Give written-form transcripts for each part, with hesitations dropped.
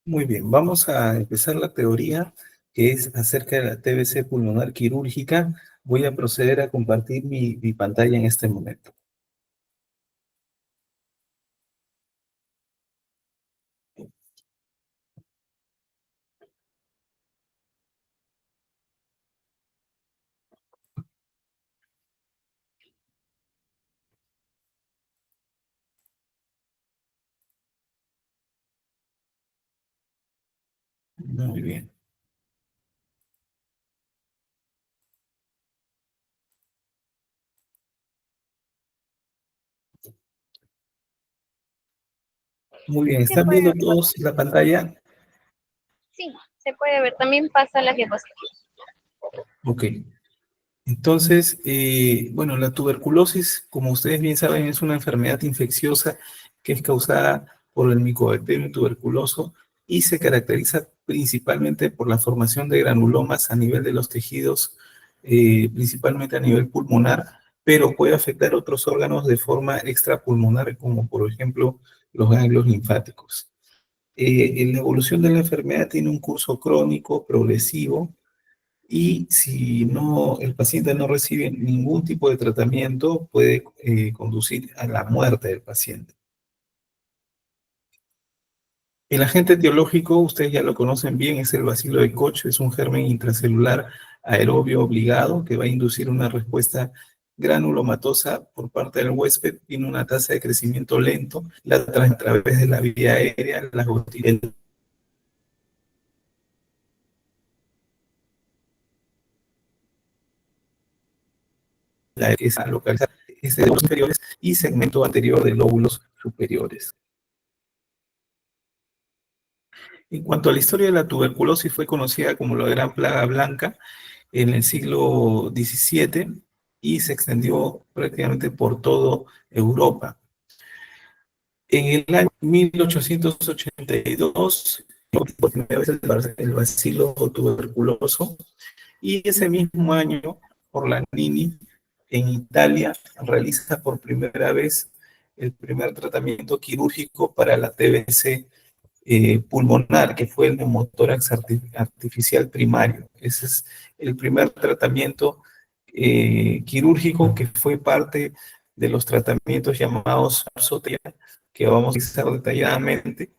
Muy bien, vamos a empezar la teoría que es acerca de la TBC pulmonar quirúrgica. Voy a proceder a compartir mi pantalla en este momento. Muy bien. Muy bien, Se ¿están puede viendo ver. todos la pantalla? Sí, se puede ver. También pasa la diapositiva. Ok. Entonces, bueno, la tuberculosis, como ustedes bien saben, es una enfermedad infecciosa que es causada por el Mycobacterium tuberculoso y se caracteriza principalmente por la formación de granulomas a nivel de los tejidos, principalmente a nivel pulmonar, pero puede afectar otros órganos de forma extrapulmonar, como por ejemplo los ganglios linfáticos. La evolución de la enfermedad tiene un curso crónico, progresivo, y si no, el paciente no recibe ningún tipo de tratamiento, puede conducir a la muerte del paciente. El agente etiológico, ustedes ya lo conocen bien, es el bacilo de Koch, es un germen intracelular aerobio obligado que va a inducir una respuesta granulomatosa por parte del huésped. Tiene una tasa de crecimiento lento, la trae a través de la vía aérea, las gotículas que están localizadas de lóbulos inferiores y segmento anterior de lóbulos superiores. En cuanto a la historia de la tuberculosis, fue conocida como la Gran Plaga Blanca en el siglo XVII y se extendió prácticamente por toda Europa. En el año 1882, por primera vez el bacilo tuberculoso, y ese mismo año, Forlanini, en Italia, realiza por primera vez el primer tratamiento quirúrgico para la TBC pulmonar, que fue el neumotórax artificial primario. Ese es el primer tratamiento quirúrgico que fue parte de los tratamientos llamados absotea, que vamos a explicar detalladamente,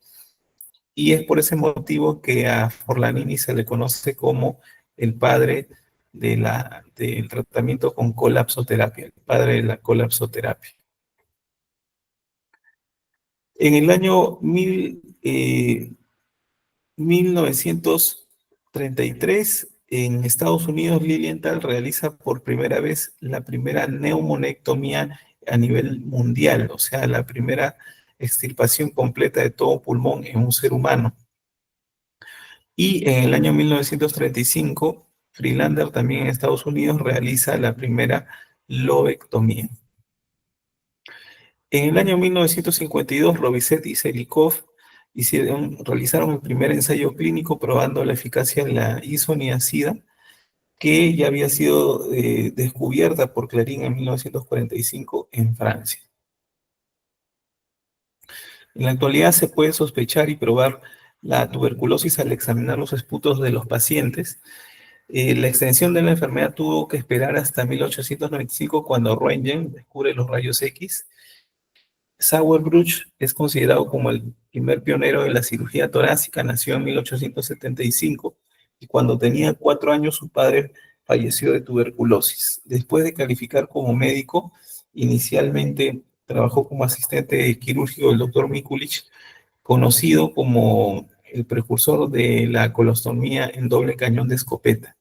y es por ese motivo que a Forlanini se le conoce como el padre del tratamiento con colapsoterapia, el padre de la colapsoterapia. En el año 1933, en Estados Unidos, Lilienthal realiza por primera vez la primera neumonectomía a nivel mundial, o sea, la primera extirpación completa de todo pulmón en un ser humano. Y en el año 1935, Friedlander también en Estados Unidos realiza la primera lobectomía. En el año 1952, Robiset y Selikov realizaron el primer ensayo clínico probando la eficacia de la isoniazida, que ya había sido descubierta por Clarín en 1945 en Francia. En la actualidad se puede sospechar y probar la tuberculosis al examinar los esputos de los pacientes. La extensión de la enfermedad tuvo que esperar hasta 1895 cuando Röntgen descubre los rayos X. Sauerbruch es considerado como el primer pionero de la cirugía torácica, nació en 1875 y cuando tenía 4 años su padre falleció de tuberculosis. Después de calificar como médico, inicialmente trabajó como asistente quirúrgico del doctor Mikulich, conocido como el precursor de la colostomía en doble cañón de escopeta.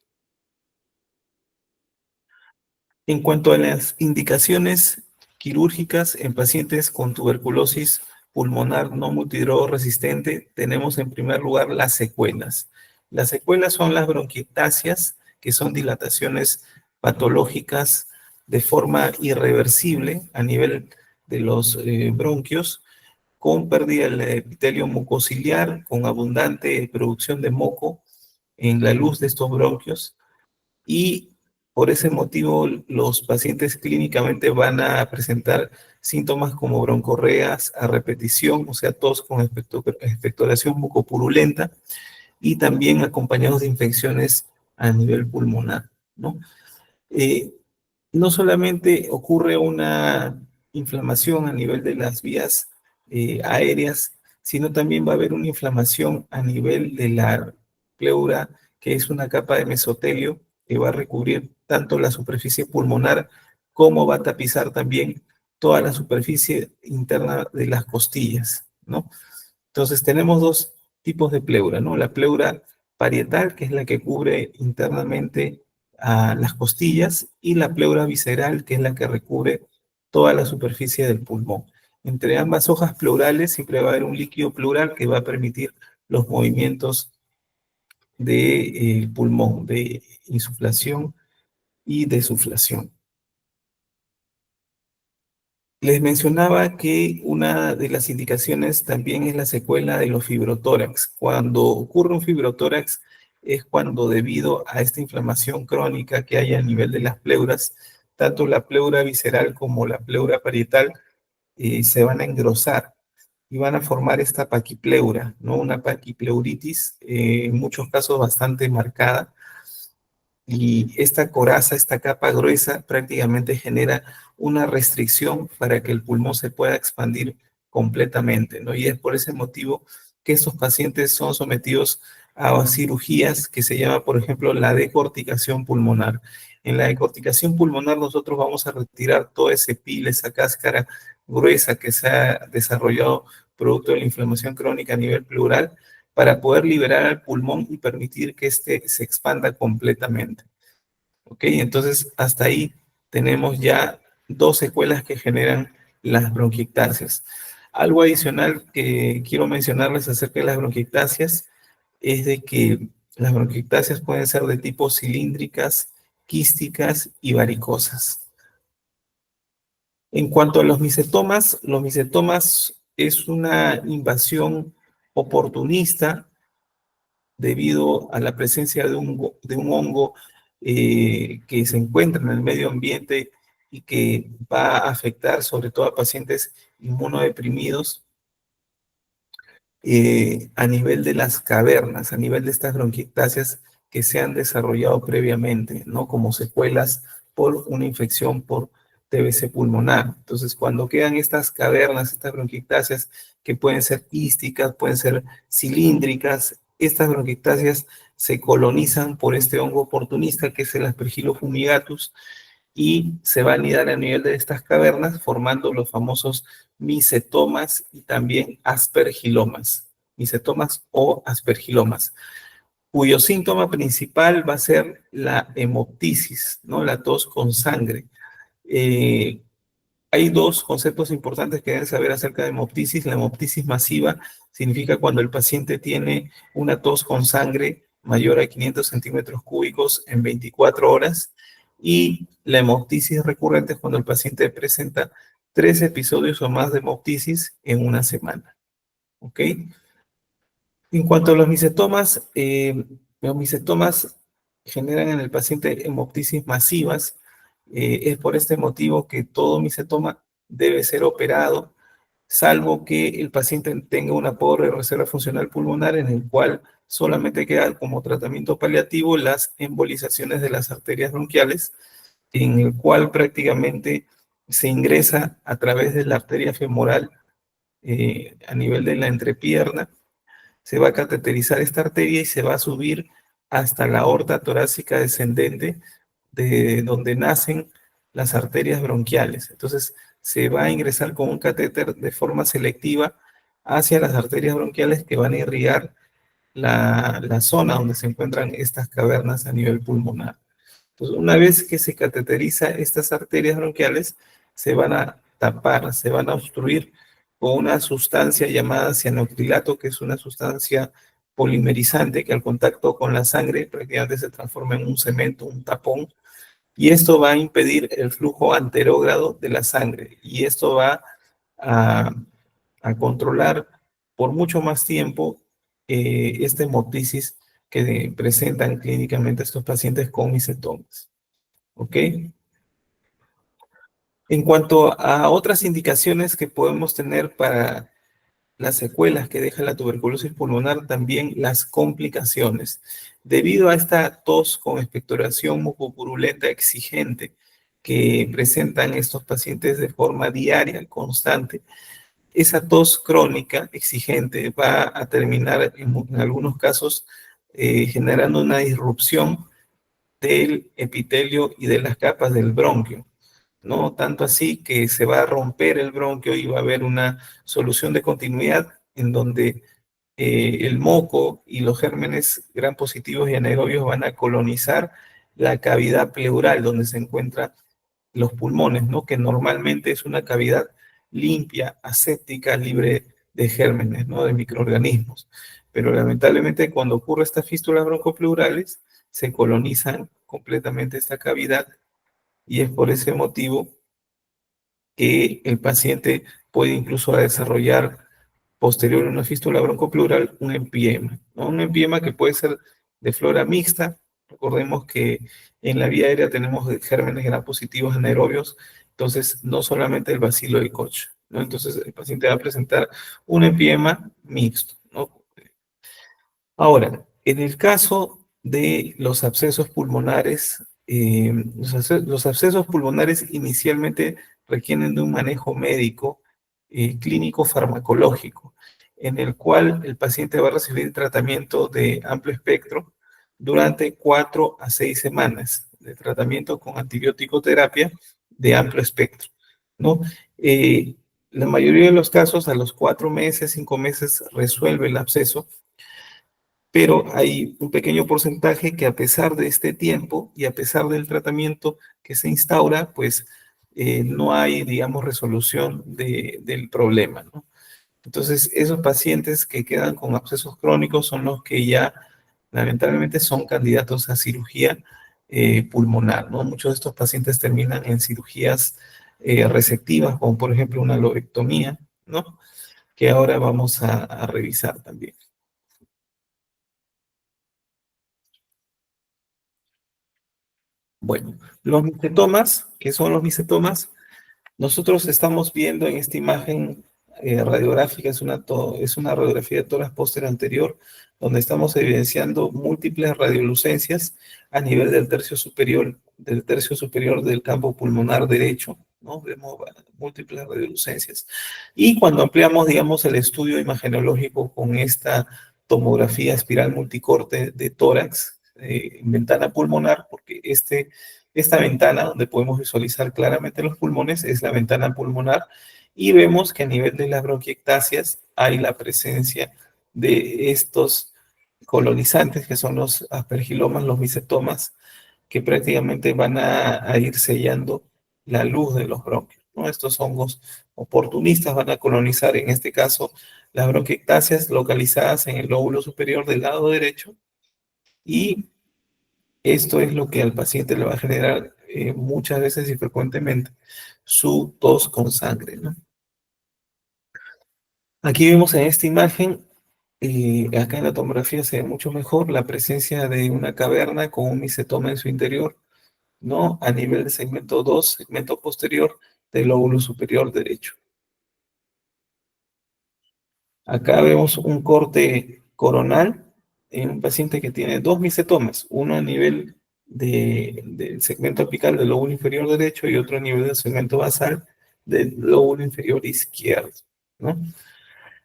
En cuanto a las indicaciones quirúrgicas en pacientes con tuberculosis pulmonar no multidrogo-resistente, tenemos en primer lugar las secuelas. Las secuelas son las bronquiectasias, que son dilataciones patológicas de forma irreversible a nivel de los bronquios, con pérdida del epitelio mucociliar, con abundante producción de moco en la luz de estos bronquios, y Por ese motivo, los pacientes clínicamente van a presentar síntomas como broncorreas a repetición, o sea, tos con expectoración mucopurulenta y también acompañados de infecciones a nivel pulmonar, ¿no? Eh, no solamente ocurre una inflamación a nivel de las vías aéreas, sino también va a haber una inflamación a nivel de la pleura, que es una capa de mesotelio que va a recubrir tanto la superficie pulmonar como va a tapizar también toda la superficie interna de las costillas, ¿no? Entonces tenemos dos tipos de pleura, ¿no? La pleura parietal, que es la que cubre internamente a las costillas, y la pleura visceral, que es la que recubre toda la superficie del pulmón. Entre ambas hojas pleurales siempre va a haber un líquido pleural que va a permitir los movimientos del pulmón, de insuflación y desuflación. Les mencionaba que una de las indicaciones también es la secuela de los fibrotórax. Cuando ocurre un fibrotórax es cuando debido a esta inflamación crónica que hay a nivel de las pleuras, tanto la pleura visceral como la pleura parietal se van a engrosar y van a formar esta paquipleura, ¿no? Una paquipleuritis, en muchos casos bastante marcada, y esta coraza, esta capa gruesa, prácticamente genera una restricción para que el pulmón se pueda expandir completamente, ¿no? Y es por ese motivo que estos pacientes son sometidos a cirugías que se llama, por ejemplo, la decorticación pulmonar. En la decorticación pulmonar nosotros vamos a retirar todo ese pil, esa cáscara gruesa que se ha desarrollado producto de la inflamación crónica a nivel pleural, para poder liberar al pulmón y permitir que éste se expanda completamente. ¿Ok? Entonces, hasta ahí tenemos ya dos secuelas que generan las bronquiectasias. Algo adicional que quiero mencionarles acerca de las bronquiectasias es de que las bronquiectasias pueden ser de tipo cilíndricas, quísticas y varicosas. En cuanto a los micetomas es una invasión oportunista debido a la presencia de un hongo que se encuentra en el medio ambiente y que va a afectar sobre todo a pacientes inmunodeprimidos a nivel de las cavernas, a nivel de estas bronquiectasias que se han desarrollado previamente, ¿no? Como secuelas por una infección por TBC pulmonar. Entonces, cuando quedan estas cavernas, estas bronquiectasias, que pueden ser quísticas, pueden ser cilíndricas, estas bronquiectasias se colonizan por este hongo oportunista que es el Aspergillus fumigatus, y se va a anidar a nivel de estas cavernas formando los famosos micetomas y también aspergilomas, micetomas o aspergilomas, cuyo síntoma principal va a ser la hemoptisis, ¿no? La tos con sangre. Eh, Hay dos conceptos importantes que deben saber acerca de hemoptisis. La hemoptisis masiva significa cuando el paciente tiene una tos con sangre mayor a 500 centímetros cúbicos en 24 horas. Y la hemoptisis recurrente es cuando el paciente presenta 3 episodios o más de hemoptisis en una semana. ¿Ok? En cuanto a los micetomas generan en el paciente hemoptisis masivas. Es por este motivo que todo micetoma debe ser operado, salvo que el paciente tenga una pobre reserva funcional pulmonar, en el cual solamente queda como tratamiento paliativo las embolizaciones de las arterias bronquiales, en el cual prácticamente se ingresa a través de la arteria femoral a nivel de la entrepierna. Se va a cateterizar esta arteria y se va a subir hasta la aorta torácica descendente, de donde nacen las arterias bronquiales. Entonces, se va a ingresar con un catéter de forma selectiva hacia las arterias bronquiales que van a irrigar la zona donde se encuentran estas cavernas a nivel pulmonar. Entonces, una vez que se cateteriza estas arterias bronquiales, se van a tapar, se van a obstruir con una sustancia llamada cianocrilato, que es una sustancia polimerizante que al contacto con la sangre prácticamente se transforma en un cemento, un tapón, y esto va a impedir el flujo anterógrado de la sangre, y esto va a, a controlar por mucho más tiempo esta hemoptisis que presentan clínicamente estos pacientes con micetomas. ¿ok? En cuanto a otras indicaciones que podemos tener para las secuelas que deja la tuberculosis pulmonar, también las complicaciones. Debido a esta tos con expectoración mucopurulenta exigente que presentan estos pacientes de forma diaria, constante, esa tos crónica exigente va a terminar en algunos casos generando una disrupción del epitelio y de las capas del bronquio, ¿no? Tanto así que se va a romper el bronquio y va a haber una solución de continuidad en donde el moco y los gérmenes gram positivos y anaerobios van a colonizar la cavidad pleural donde se encuentran los pulmones, ¿no? Que normalmente es una cavidad limpia, aséptica, libre de gérmenes, ¿no? De microorganismos. Pero lamentablemente cuando ocurre estas fístulas broncopleurales, se colonizan completamente esta cavidad y es por ese motivo que el paciente puede incluso desarrollar posterior a una fístula broncopleural un empiema, ¿no? Un empiema que puede ser de flora mixta. Recordemos que en la vía aérea tenemos gérmenes gram positivos anaerobios, entonces no solamente el bacilo de Koch, ¿no? Entonces el paciente va a presentar un empiema mixto, ¿no? Ahora, en el caso de los abscesos pulmonares, los abscesos pulmonares inicialmente requieren de un manejo médico, clínico farmacológico, en el cual el paciente va a recibir tratamiento de amplio espectro durante 4 a 6 semanas de tratamiento con antibiótico terapia de amplio espectro, ¿no? La mayoría de los casos, a los 4 meses, 5 meses, resuelve el absceso, pero hay un pequeño porcentaje que a pesar de este tiempo y a pesar del tratamiento que se instaura, pues no hay, digamos, resolución del problema, ¿no? Entonces, esos pacientes que quedan con abscesos crónicos son los que ya lamentablemente son candidatos a cirugía pulmonar, ¿no? Muchos de estos pacientes terminan en cirugías resectivas, como por ejemplo una lobectomía, ¿no? Que ahora vamos a revisar también. Bueno, los micetomas, ¿qué son los micetomas? Nosotros estamos viendo en esta imagen radiográfica, es una radiografía de tórax posterior anterior, donde estamos evidenciando múltiples radiolucencias a nivel del tercio superior del campo pulmonar derecho, ¿no? Vemos múltiples radiolucencias. Y cuando ampliamos, digamos, el estudio imagenológico con esta tomografía espiral multicorte de tórax en ventana pulmonar, porque esta ventana donde podemos visualizar claramente los pulmones es la ventana pulmonar y vemos que a nivel de las bronquiectasias hay la presencia de estos colonizantes que son los aspergilomas, los micetomas, que prácticamente van a ir sellando la luz de los bronquios, ¿no? Estos hongos oportunistas van a colonizar, en este caso, las bronquiectasias localizadas en el lóbulo superior del lado derecho y esto es lo que al paciente le va a generar muchas veces y frecuentemente su tos con sangre, ¿no? Aquí vemos en esta imagen, acá en la tomografía se ve mucho mejor la presencia de una caverna con un micetoma en su interior, ¿no? A nivel de segmento 2, segmento posterior del lóbulo superior derecho. Acá vemos un corte coronal en un paciente que tiene dos micetomas, uno a nivel del segmento apical del lóbulo inferior derecho y otro a nivel del segmento basal del lóbulo inferior izquierdo, ¿no?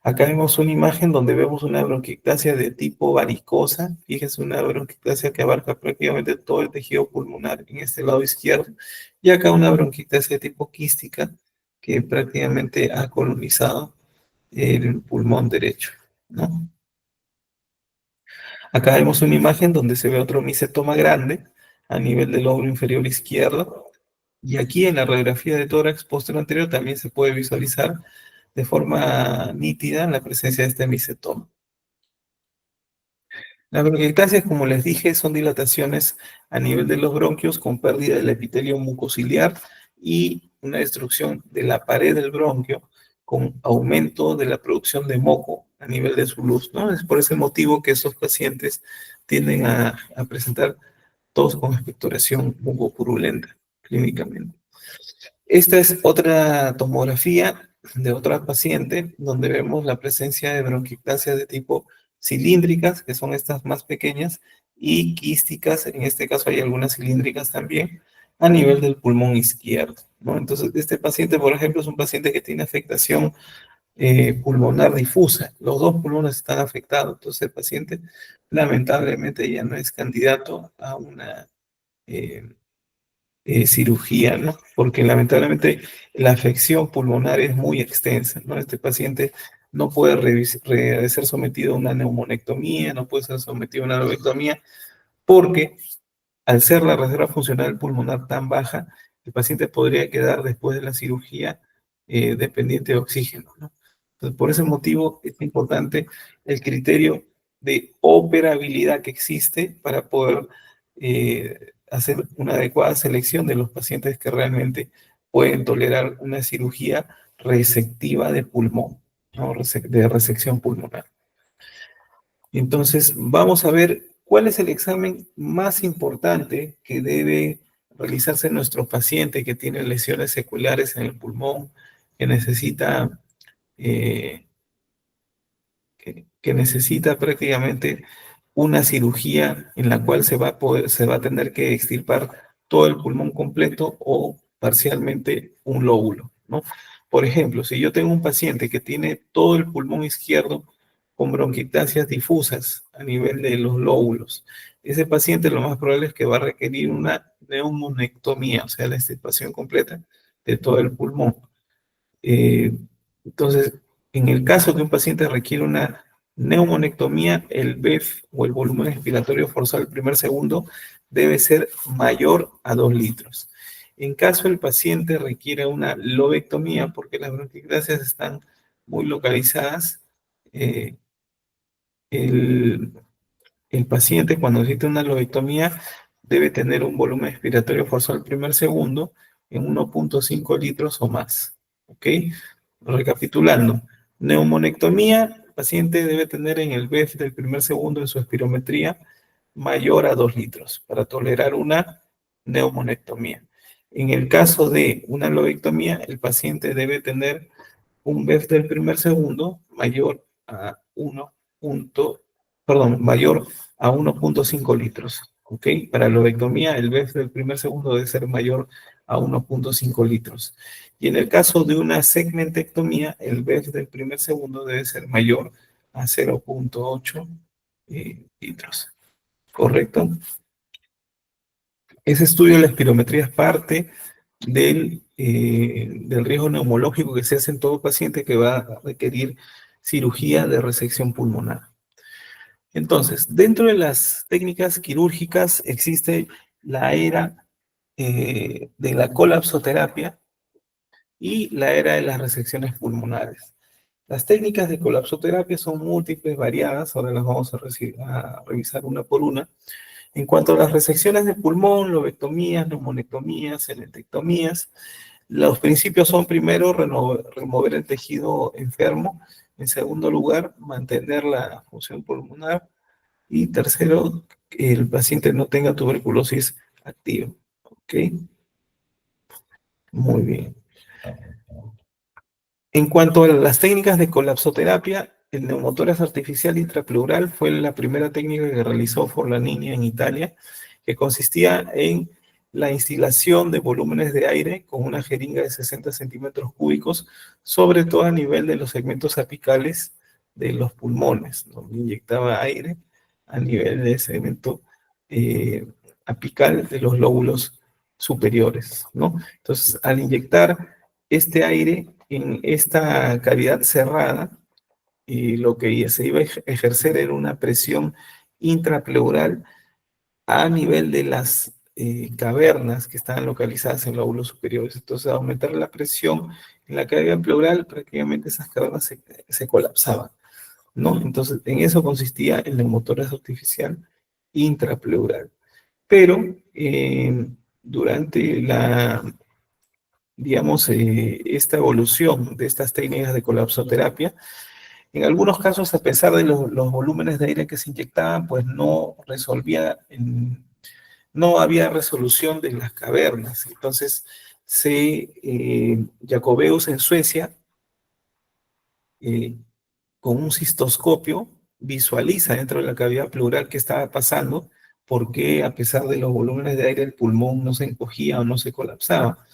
Acá vemos una imagen donde vemos una bronquiectasia de tipo varicosa. Fíjense, una bronquiectasia que abarca prácticamente todo el tejido pulmonar en este lado izquierdo. Y acá una bronquiectasia de tipo quística que prácticamente ha colonizado el pulmón derecho, ¿no? Acá vemos una imagen donde se ve otro micetoma grande a nivel del lóbulo inferior izquierdo. Y aquí en la radiografía de tórax posterior anterior también se puede visualizar de forma nítida la presencia de este micetoma. Las bronquiectasias, como les dije, son dilataciones a nivel de los bronquios con pérdida del epitelio mucociliar y una destrucción de la pared del bronquio con aumento de la producción de moco a nivel de su luz, ¿no? Es por ese motivo que esos pacientes tienden a presentar tos con expectoración purulenta clínicamente. Esta es otra tomografía de otra paciente donde vemos la presencia de bronquiectasias de tipo cilíndricas, que son estas más pequeñas, y quísticas, en este caso hay algunas cilíndricas también, a nivel del pulmón izquierdo, ¿no? Entonces, este paciente, por ejemplo, es un paciente que tiene afectación pulmonar difusa. Los dos pulmones están afectados, entonces el paciente lamentablemente ya no es candidato a una eh, cirugía, ¿no? Porque lamentablemente la afección pulmonar es muy extensa, ¿no? Este paciente no puede ser sometido a una neumonectomía, no puede ser sometido a una lobectomía, porque al ser la reserva funcional pulmonar tan baja, el paciente podría quedar después de la cirugía dependiente de oxígeno, ¿no? Entonces, por ese motivo es importante el criterio de operabilidad que existe para poder hacer una adecuada selección de los pacientes que realmente pueden tolerar una cirugía resectiva de pulmón, ¿no? De resección pulmonar. Entonces, vamos a ver cuál es el examen más importante que debe realizarse en nuestro paciente que tiene lesiones seculares en el pulmón, que necesita, eh, que necesita prácticamente una cirugía en la cual se va a tener que extirpar todo el pulmón completo o parcialmente un lóbulo, ¿no? Por ejemplo, si yo tengo un paciente que tiene todo el pulmón izquierdo con bronquiectasias difusas a nivel de los lóbulos, ese paciente lo más probable es que va a requerir una neumonectomía, o sea, la extirpación completa de todo el pulmón. Eh, entonces, en el caso que un paciente requiere una neumonectomía, el BEF o el volumen expiratorio forzado el primer segundo debe ser mayor a 2 litros. En caso el paciente requiere una lobectomía, porque las bronquiectasias están muy localizadas, eh, el, el paciente cuando necesita una lobectomía debe tener un volumen expiratorio forzado al primer segundo en 1.5 litros o más. ¿Ok? Recapitulando, neumonectomía, el paciente debe tener en el BEF del primer segundo en su espirometría mayor a 2 litros para tolerar una neumonectomía. En el caso de una lobectomía, el paciente debe tener un BEF del primer segundo mayor a 1. Mayor a 1.5 litros. ¿Ok? Para la lobectomía, el BEF del primer segundo debe ser mayor a 1.5 litros. Y en el caso de una segmentectomía, el BEF del primer segundo debe ser mayor a 0.8 litros. ¿Correcto? Ese estudio de la espirometría es parte del riesgo neumológico que se hace en todo paciente que va a requerir cirugía de resección pulmonar. Entonces, dentro de las técnicas quirúrgicas existe la era de la colapsoterapia y la era de las resecciones pulmonares. Las técnicas de colapsoterapia son múltiples, variadas, ahora las vamos a revisar una por una. En cuanto a las resecciones de pulmón, lobectomías, neumonectomías, cenetectomías, los principios son primero remover el tejido enfermo, en segundo lugar mantener la función pulmonar y tercero que el paciente no tenga tuberculosis activa. ¿Ok? Muy bien. En cuanto a las técnicas de colapsoterapia, el neumotórax artificial intrapleural fue la primera técnica que realizó Forlanini en Italia, que consistía en la instilación de volúmenes de aire con una jeringa de 60 centímetros cúbicos, sobre todo a nivel de los segmentos apicales de los pulmones, donde inyectaba aire a nivel del segmento apical de los lóbulos superiores, ¿no? Entonces, al inyectar este aire en esta cavidad cerrada, y lo que se iba a ejercer era una presión intrapleural a nivel de las cavernas que estaban localizadas en lóbulos superiores. Entonces, al aumentar la presión en la cavidad pleural, prácticamente esas cavernas se colapsaban, ¿no? Entonces, en eso consistía el neumotórax artificial intrapleural. Pero durante digamos, esta evolución de estas técnicas de colapsoterapia, en algunos casos, a pesar de los volúmenes de aire que se inyectaban, pues no resolvía no había resolución de las cavernas. Entonces, Jacobeus en Suecia, eh, con un cistoscopio, visualiza dentro de la cavidad pleural qué estaba pasando, porque a pesar de los volúmenes de aire, el pulmón no se encogía o no se colapsaba.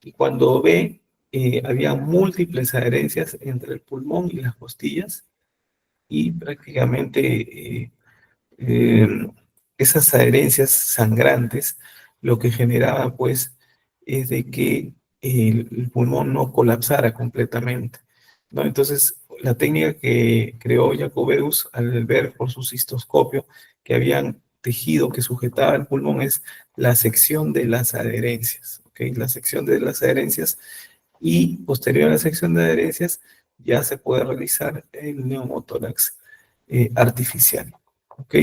Y cuando ve, había múltiples adherencias entre el pulmón y las costillas, y prácticamente eh, esas adherencias sangrantes lo que generaba pues es de que el pulmón no colapsara completamente, ¿no? Entonces, la técnica que creó Jacobeus al ver por su cistoscopio que habían tejido que sujetaba el pulmón es la sección de las adherencias, ¿ok? La sección de las adherencias, y posterior a la sección de adherencias ya se puede realizar el neumotórax artificial. ¿Ok?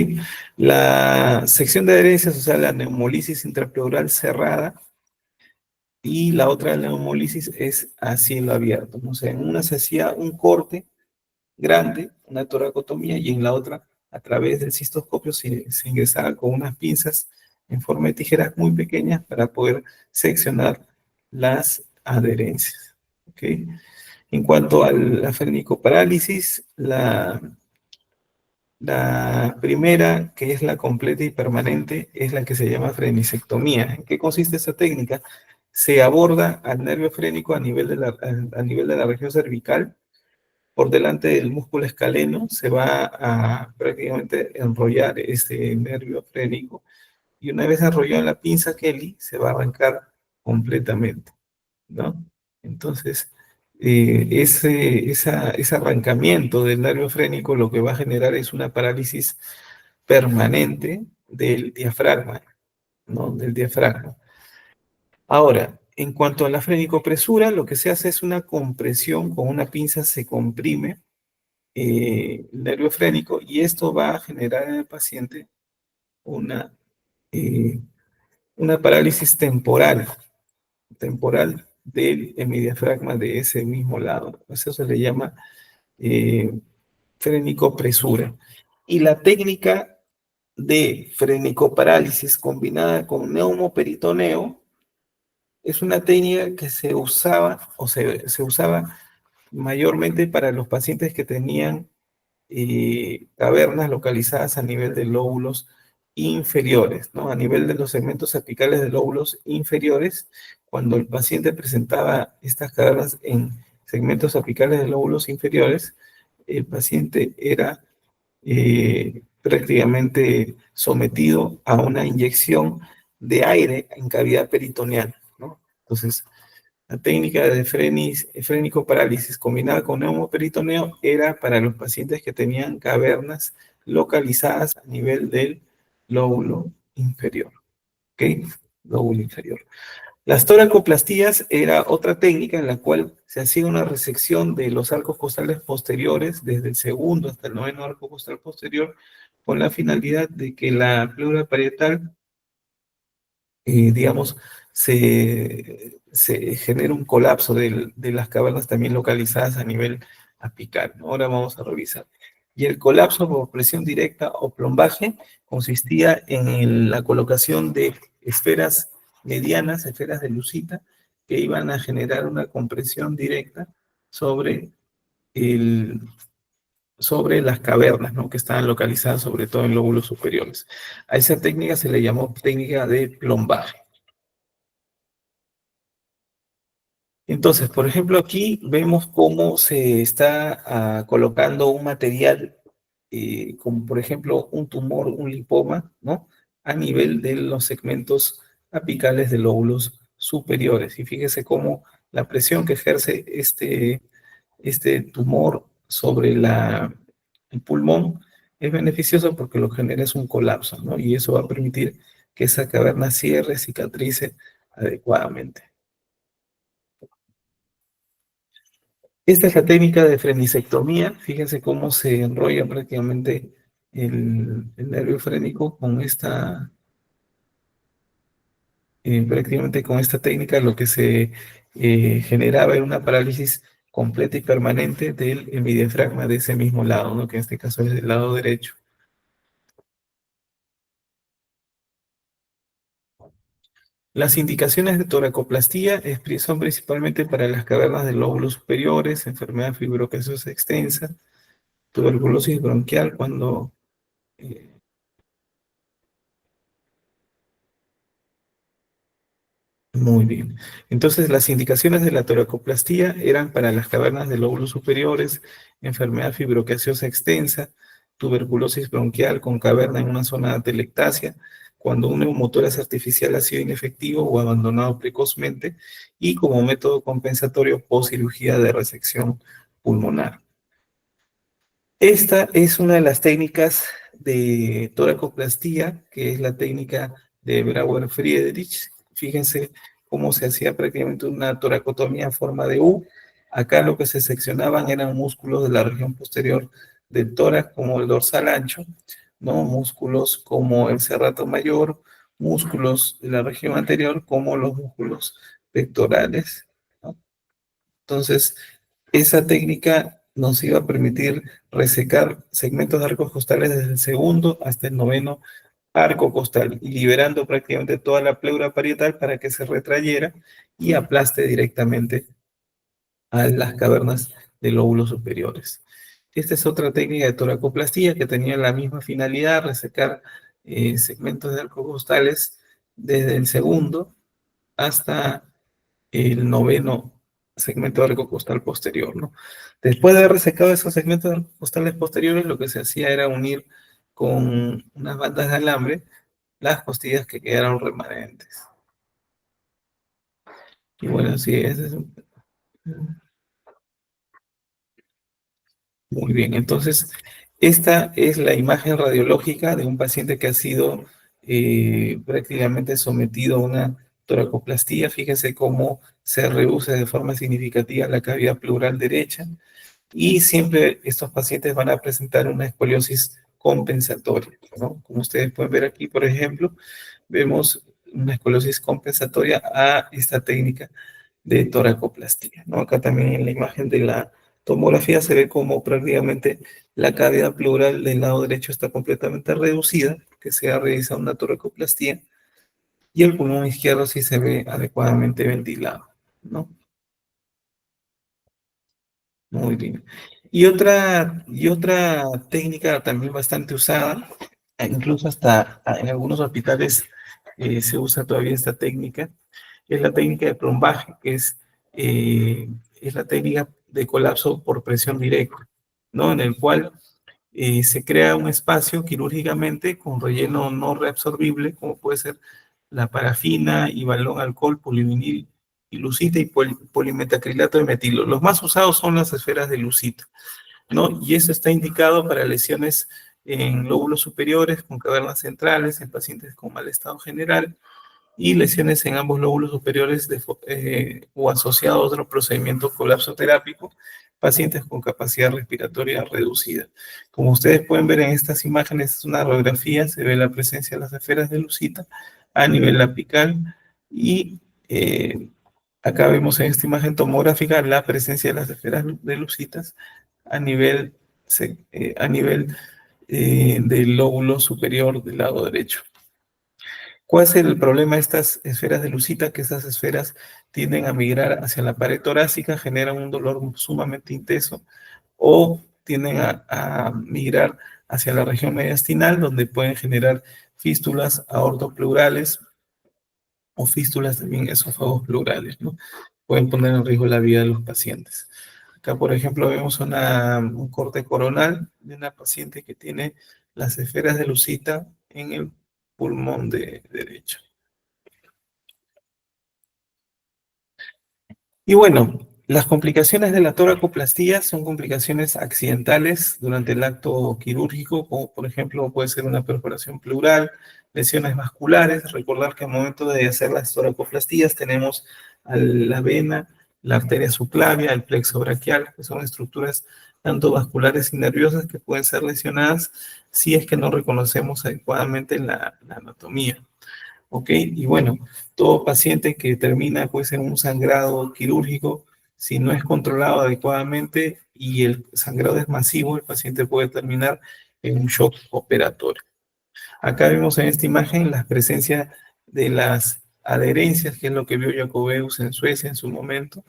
La sección de adherencias, o sea, la neumolisis intrapleural cerrada, y la otra neumolisis es a cielo abierto, ¿no? O sea, en una se hacía un corte grande, una toracotomía, y en la otra, a través del cistoscopio, se ingresaba con unas pinzas en forma de tijeras muy pequeñas para poder seccionar las adherencias. ¿Ok? En cuanto a la frenicoparálisis, la primera, que es la completa y permanente, es la que se llama frenisectomía. ¿En qué consiste esta técnica? Se aborda al nervio frénico a nivel de la región cervical, por delante del músculo escaleno, se va a prácticamente enrollar este nervio frénico, y una vez enrollado en la pinza Kelly, se va a arrancar completamente, ¿no? Entonces, ese arrancamiento del nervio frénico lo que va a generar es una parálisis permanente del diafragma, ¿no? Del diafragma. Ahora, en cuanto a la frenicopresura, lo que se hace es una compresión, con una pinza se comprime el nervio frénico, y esto va a generar en el paciente una, eh, una parálisis temporal del hemidiafragma de ese mismo lado. Eso se le llama eh, frenicopresura. Y la técnica de frenicoparálisis combinada con neumoperitoneo es una técnica que se usaba se usaba mayormente para los pacientes que tenían cavernas localizadas a nivel de lóbulos inferiores, ¿no? A nivel de los segmentos apicales de lóbulos inferiores, cuando el paciente presentaba estas cavernas en segmentos apicales de lóbulos inferiores, el paciente era prácticamente sometido a una inyección de aire en cavidad peritoneal, ¿no? Entonces, la técnica de frenicoparálisis combinada con neumoperitoneo era para los pacientes que tenían cavernas localizadas a nivel del lóbulo inferior. ¿Ok? Lóbulo inferior. Las toracoplastías era otra técnica en la cual se hacía una resección de los arcos costales posteriores, desde el segundo hasta el noveno arco costal posterior, con la finalidad de que la pleura parietal, digamos, se genera un colapso de las cavernas también localizadas a nivel apical, ¿no? Ahora vamos a revisar. Y el colapso por presión directa o plombaje consistía en la colocación de esferas medianas, esferas de lucita, que iban a generar una compresión directa sobre, el, sobre las cavernas, ¿no? Que estaban localizadas sobre todo en lóbulos superiores. A esa técnica se le llamó técnica de plombaje. Entonces, por ejemplo, aquí vemos cómo se está colocando un material, como por ejemplo un tumor, un linfoma, ¿no? A nivel de los segmentos apicales de lóbulos superiores. Y fíjese cómo la presión que ejerce este tumor sobre el pulmón es beneficioso, porque lo que genera es un colapso, ¿no? Y eso va a permitir que esa caverna cierre, cicatrice adecuadamente. Esta es la técnica de frenisectomía. Fíjense cómo se enrolla prácticamente el nervio frénico con prácticamente con esta técnica. Lo que se generaba era una parálisis completa y permanente del hemidiafragma de ese mismo lado, ¿no? Que en este caso es del lado derecho. Las indicaciones de toracoplastía son principalmente para las cavernas de lóbulos superiores, enfermedad fibrocasiosa extensa, tuberculosis bronquial cuando eh, muy bien. Entonces, las indicaciones de la toracoplastía eran para las cavernas de lóbulos superiores, enfermedad fibrocasiosa extensa, tuberculosis bronquial con caverna en una zona de atelectasia, cuando un neumotórax artificial ha sido inefectivo o abandonado precozmente, y como método compensatorio post-cirugía de resección pulmonar. Esta es una de las técnicas de toracoplastía, que es la técnica de Brauer-Friedrich. Fíjense cómo se hacía prácticamente una toracotomía en forma de U. Acá lo que se seccionaban eran músculos de la región posterior del tórax, como el dorsal ancho, ¿no? Músculos como el serrato mayor, músculos de la región anterior, como los músculos pectorales, ¿no? Entonces, esa técnica nos iba a permitir resecar segmentos de arcos costales desde el segundo hasta el noveno arco costal, liberando prácticamente toda la pleura parietal para que se retrayera y aplaste directamente a las cavernas de lóbulos superiores. Esta es otra técnica de toracoplastía que tenía la misma finalidad, resecar segmentos de arcos costales desde el segundo hasta el noveno segmento de arco costal posterior, ¿no? Después de haber resecado esos segmentos de arcos costales posteriores, lo que se hacía era unir con unas bandas de alambre las costillas que quedaron remanentes. Y bueno, sí, ese es muy bien. Entonces, esta es la imagen radiológica de un paciente que ha sido prácticamente sometido a una toracoplastía. Fíjese cómo se reduce de forma significativa la cavidad pleural derecha. Y siempre estos pacientes van a presentar una escoliosis compensatoria, ¿no? Como ustedes pueden ver aquí, por ejemplo, vemos una escoliosis compensatoria a esta técnica de toracoplastía, ¿no? Acá también en la imagen de la tomografía se ve como prácticamente la cavidad pleural del lado derecho está completamente reducida, que se ha realizado una toracoplastía, y el pulmón izquierdo sí se ve adecuadamente ventilado, ¿no? Muy bien. Y otra técnica también bastante usada, incluso hasta en algunos hospitales se usa todavía esta técnica, es la técnica de plombaje, que es la técnica de colapso por presión directa, ¿no? En el cual se crea un espacio quirúrgicamente con relleno no reabsorbible, como puede ser la parafina y balón alcohol, polivinil y lucita y polimetacrilato de metilo. Los más usados son las esferas de lucita, ¿no? Y eso está indicado para lesiones en lóbulos superiores con cavernas centrales, en pacientes con mal estado general, y lesiones en ambos lóbulos superiores o asociados a otro procedimiento colapsoterápico, pacientes con capacidad respiratoria reducida. Como ustedes pueden ver en estas imágenes, es una radiografía, se ve la presencia de las esferas de lucita a nivel apical y acá vemos en esta imagen tomográfica la presencia de las esferas de lucitas a nivel, del lóbulo superior del lado derecho. ¿Cuál es el problema de estas esferas de lucita? Que estas esferas tienden a migrar hacia la pared torácica, generan un dolor sumamente intenso, o tienden a migrar hacia la región mediastinal, donde pueden generar fístulas aortopleurales o fístulas también esófagos pleurales, ¿no? Pueden poner en riesgo la vida de los pacientes. Acá, por ejemplo, vemos un corte coronal de una paciente que tiene las esferas de lucita en el pulmón derecho. Y bueno, las complicaciones de la toracoplastía son complicaciones accidentales durante el acto quirúrgico, como por ejemplo puede ser una perforación pleural, lesiones vasculares. Recordar que al momento de hacer las toracoplastías tenemos la vena, la arteria subclavia, el plexo braquial, que son estructuras tanto vasculares y nerviosas que pueden ser lesionadas si es que no reconocemos adecuadamente la anatomía. ¿Ok? Y bueno, todo paciente que termina pues en un sangrado quirúrgico, si no es controlado adecuadamente y el sangrado es masivo, el paciente puede terminar en un shock operatorio. Acá vemos en esta imagen la presencia de las adherencias, que es lo que vio Jacobeus en Suecia en su momento,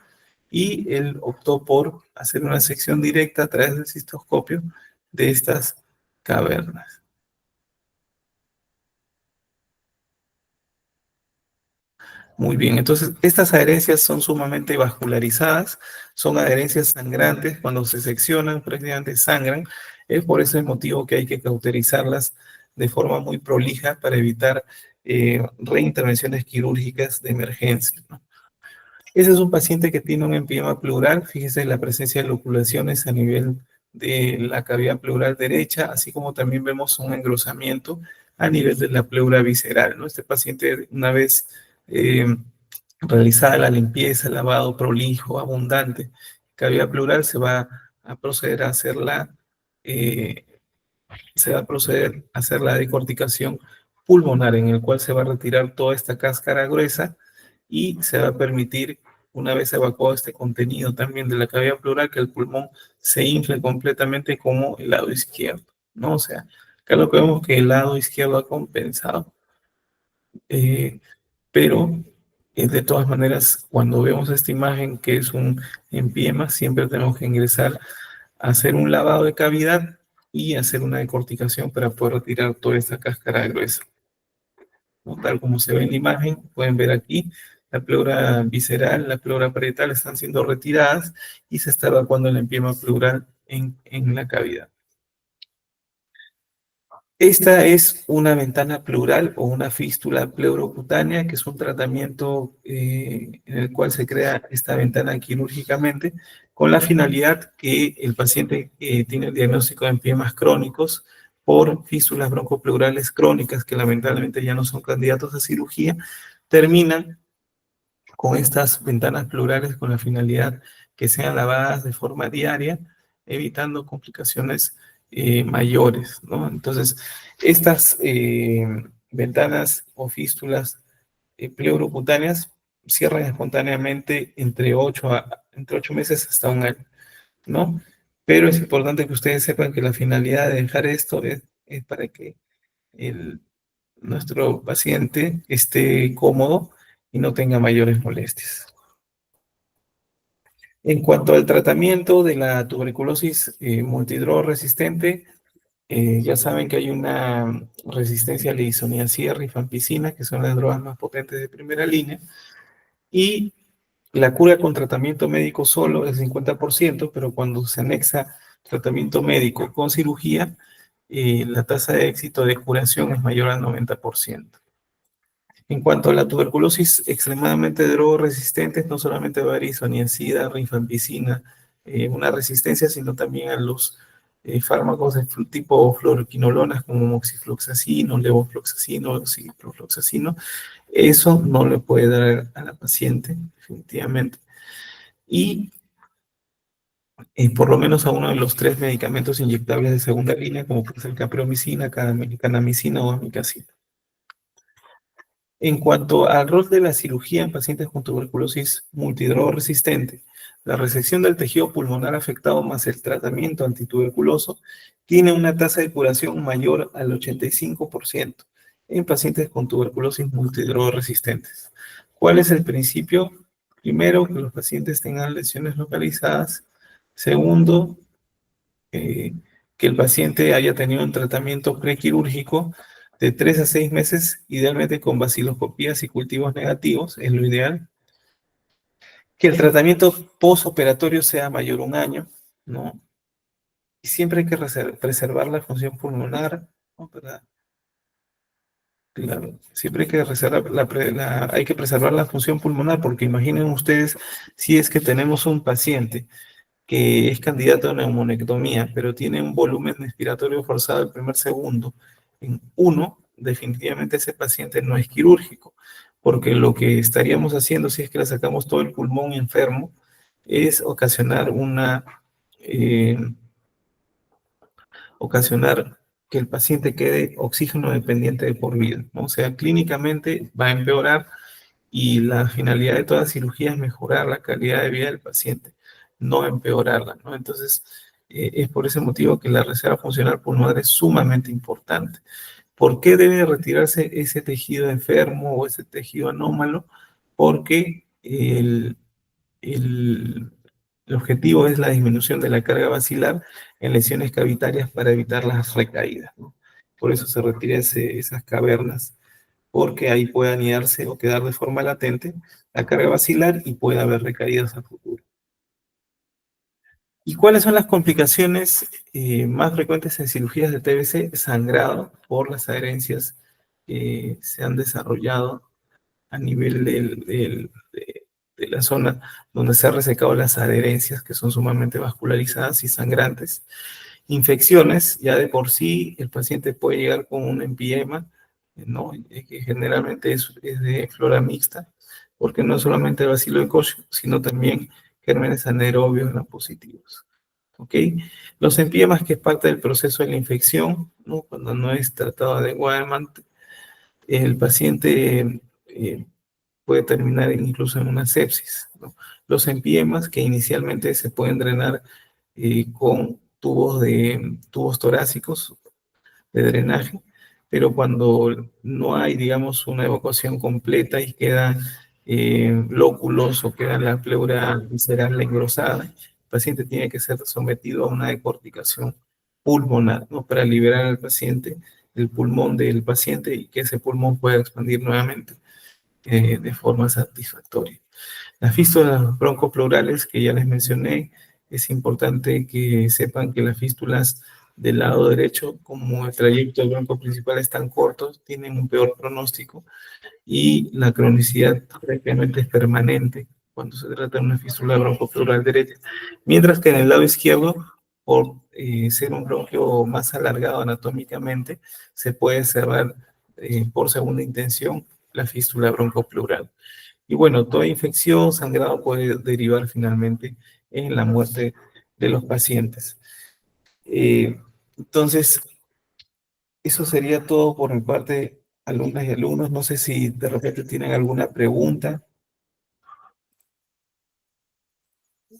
y él optó por hacer una sección directa a través del cistoscopio de estas cavernas. Muy bien, entonces estas adherencias son sumamente vascularizadas, son adherencias sangrantes, cuando se seccionan prácticamente sangran, es por ese motivo que hay que cauterizarlas de forma muy prolija para evitar reintervenciones quirúrgicas de emergencia, ¿no? Ese es un paciente que tiene un empiema pleural, fíjese la presencia de loculaciones a nivel de la cavidad pleural derecha, así como también vemos un engrosamiento a nivel de la pleura visceral, ¿no? Este paciente, una vez eh, realizada la limpieza, el lavado prolijo, abundante, cavidad pleural, a proceder a hacer eh, se va a proceder a hacer la decorticación pulmonar, en el cual se va a retirar toda esta cáscara gruesa y se va a permitir, una vez evacuado este contenido también de la cavidad pleural, que el pulmón se infle completamente como el lado izquierdo, ¿no? O sea, acá lo que vemos que el lado izquierdo ha compensado, eh, pero de todas maneras, cuando vemos esta imagen que es un empiema, siempre tenemos que ingresar a hacer un lavado de cavidad y hacer una decorticación para poder retirar toda esta cáscara gruesa, ¿no? Tal como se ve en la imagen, pueden ver aquí, la pleura visceral, la pleura parietal están siendo retiradas y se está evacuando el empiema pleural en la cavidad. Esta es una ventana pleural o una fístula pleurocutánea, que es un tratamiento en el cual se crea esta ventana quirúrgicamente con la finalidad que el paciente tiene el diagnóstico de empiemas crónicos por fístulas broncopleurales crónicas que lamentablemente ya no son candidatos a cirugía, terminan con estas ventanas pleurales con la finalidad que sean lavadas de forma diaria, evitando complicaciones mayores, ¿no? Entonces, estas ventanas o fístulas pleurocutáneas cierran espontáneamente entre 8 meses hasta un año, ¿no? Pero es importante que ustedes sepan que la finalidad de dejar esto es para que nuestro paciente esté cómodo y no tenga mayores molestias. En cuanto al tratamiento de la tuberculosis multidrogresistente, ya saben que hay una resistencia a la isoniazida, rifampicina, que son las drogas más potentes de primera línea, y la cura con tratamiento médico solo es 50%, pero cuando se anexa tratamiento médico con cirugía, la tasa de éxito de curación es mayor al 90%. En cuanto a la tuberculosis extremadamente drogoresistente, no solamente va a haber isoniazida, rifampicina, una resistencia, sino también a los fármacos de tipo fluoroquinolonas como moxifloxacino, levofloxacino, ciprofloxacino. Eso no le puede dar a la paciente, definitivamente. Y por lo menos a uno de los 3 medicamentos inyectables de segunda línea, como puede ser capreomicina, kanamicina o amikacina. En cuanto al rol de la cirugía en pacientes con tuberculosis multidrogresistente, la resección del tejido pulmonar afectado más el tratamiento antituberculoso tiene una tasa de curación mayor al 85% en pacientes con tuberculosis multidrogresistentes. ¿Cuál es el principio? Primero, que los pacientes tengan lesiones localizadas. Segundo, que el paciente haya tenido un tratamiento prequirúrgico de 3 a 6 meses, idealmente con vaciloscopías y cultivos negativos, es lo ideal. Que el tratamiento postoperatorio sea mayor a un año, ¿no? Y siempre hay que preservar la función pulmonar, ¿no? Claro, siempre hay que hay que preservar la función pulmonar, porque imaginen ustedes si es que tenemos un paciente que es candidato a neumonectomía, pero tiene un volumen respiratorio forzado el primer segundo en 1, definitivamente ese paciente no es quirúrgico, porque lo que estaríamos haciendo si es que le sacamos todo el pulmón enfermo es eh, ocasionar que el paciente quede oxígeno dependiente de por vida, ¿no? O sea, clínicamente va a empeorar y la finalidad de toda cirugía es mejorar la calidad de vida del paciente, no empeorarla, ¿no? Entonces, es por ese motivo que la reserva funcional pulmonar es sumamente importante. ¿Por qué debe retirarse ese tejido enfermo o ese tejido anómalo? Porque el- el objetivo es la disminución de la carga basilar en lesiones cavitarias para evitar las recaídas, ¿no? Por eso se retira esas cavernas, porque ahí puede anidarse o quedar de forma latente la carga basilar y puede haber recaídas a futuro. ¿Y cuáles son las complicaciones más frecuentes en cirugías de TBC? Sangrado por las adherencias que se han desarrollado a nivel de la zona donde se han resecado las adherencias, que son sumamente vascularizadas y sangrantes. Infecciones, ya de por sí el paciente puede llegar con un empiema, ¿no? Que generalmente es de flora mixta, porque no solamente el bacilo de Koch, sino también gérmenes anaerobios gram positivos. ¿Ok? Los empiemas, que es parte del proceso de la infección, ¿no? Cuando no es tratado adecuadamente, el paciente puede terminar incluso en una sepsis, ¿no? Los empiemas, que inicialmente se pueden drenar con tubos torácicos de drenaje, pero cuando no hay, digamos, una evacuación completa y quedan lóculos o queda la pleura visceral engrosada, el paciente tiene que ser sometido a una decorticación pulmonar, ¿no? Para liberar al paciente, el pulmón del paciente, y que ese pulmón pueda expandir nuevamente de forma satisfactoria. Las fístulas broncopleurales, que ya les mencioné, es importante que sepan que las fístulas del lado derecho, como el trayecto del bronco principal es tan corto, tienen un peor pronóstico, y la cronicidad prácticamente es permanente cuando se trata de una fístula broncopleural derecha. Mientras que en el lado izquierdo, por ser un bronquio más alargado anatómicamente, se puede cerrar por segunda intención la fístula broncopleural. Y bueno, toda infección, sangrado puede derivar finalmente en la muerte de los pacientes. Entonces, eso sería todo por mi parte, alumnas y alumnos. No sé si de repente tienen alguna pregunta.